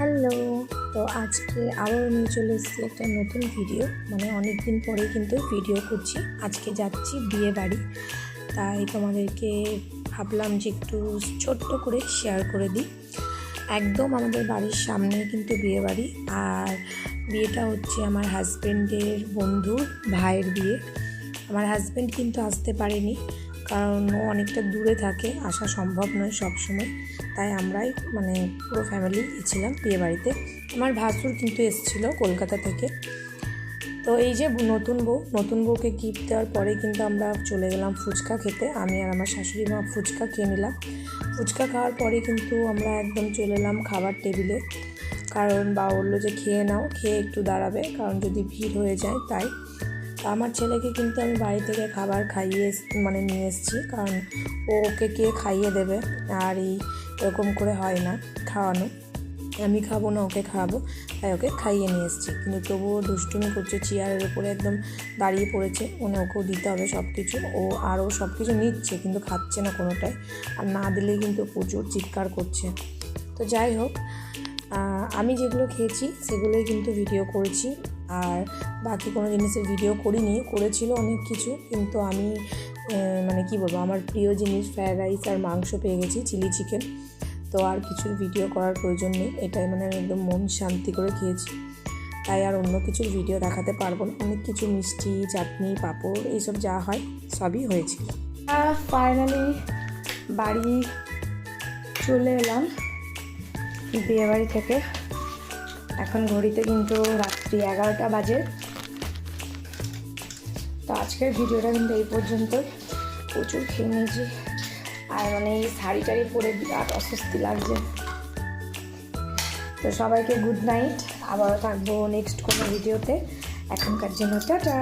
Hello. তো আজকে আবার আমি চলে এসেছি একটা নতুন ভিডিও, মানে অনেক দিন পরে কিন্তু ভিডিও করছি। আজকে যাচ্ছি বিয়ে বাড়ি, তাই তোমাদেরকে ভাবলাম যে একটু ছোট্ট করে শেয়ার করে দিই। একদম আমাদের বাড়ির সামনে কিন্তু বিয়ে বাড়ি, আর বিয়েটা হচ্ছে আমার হাজব্যান্ডের বন্ধুর ভাইয়ের বিয়ে। আমার হাজব্যান্ড কিন্তু আসতে পারেনি, কারণ ও অনেকটা দূরে থাকে, আসা সম্ভব নয় সব সময়। তাই আমরাই মানে পুরো ফ্যামিলি ছিলাম বিয়ে বাড়িতে। আমার ভাসুর কিন্তু এসেছিলো কলকাতা থেকে। তো এই যে নতুন বউকে গিফট দেওয়ার পরে কিন্তু আমরা চলে গেলাম ফুচকা খেতে। আমি আর আমার শাশুড়ি মা ফুচকা খেয়ে নিলাম। ফুচকা খাওয়ার পরে কিন্তু আমরা একদম চলে এলাম খাবার টেবিলে, কারণ বা বললো যে খেয়ে নাও, খেয়ে একটু দাঁড়াবে, কারণ যদি ভিড় হয়ে যায়। তাই আমার ছেলেকে কিন্তু আমি বাড়ি থেকে খাবার খাইয়ে নিয়ে এসেছি, কারণ ওকে কে খাইয়ে দেবে, আর এরকম করে হয় না খাওয়ানো। আমি খাবো না, ওকে খাওয়াবো, তাই ওকে খাইয়ে নিয়ে এসেছি। কিন্তু তবুও দুষ্টুমি করছে, চেয়ারের উপরে একদম দাঁড়িয়ে পড়েছে, মানে ওকেও দিতে হবে সব কিছু। ও সব কিছু নিচ্ছে কিন্তু খাচ্ছে না কোনোটাই, আর না দিলেই কিন্তু প্রচুর চিৎকার করছে। তো যাই হোক, আমি যেগুলো খেয়েছি সেগুলোই কিন্তু ভিডিও করেছি, আর বাকি কোনো জিনিসের ভিডিও করেছিল অনেক কিছু, কিন্তু আমি কি বলবো, আমার প্রিয় জিনিস ফ্রায়েড রাইস আর মাংস পেয়ে গেছি, চিলি চিকেন। তো আর কিছুর ভিডিও করার প্রয়োজন নেই, এটাই আমি একদম মন শান্তি করে খেয়েছি। তাই আর অন্য কিছুর ভিডিও দেখাতে পারবো না। অনেক কিছু মিষ্টি, চাটনি, পাঁপড়, এইসব যা হয় সবই হয়েছে। ফাইনালি বাড়ি চলে এলাম বিয়ে বাড়ি থেকে। এখন ঘড়িতে কিন্তু রাত্রি 11টা বাজে। তো আজকের ভিডিওটা কিন্তু এই পর্যন্তই। প্রচুর খেয়ে নিয়েছি, আর এই শাড়ি টাড়ি পরে বিরাট অস্বস্তি লাগছে। তো সবাইকে গুড নাইট, আবারও থাকবো নেক্সট কোনো ভিডিওতে। এখনকার জন্য টাটা।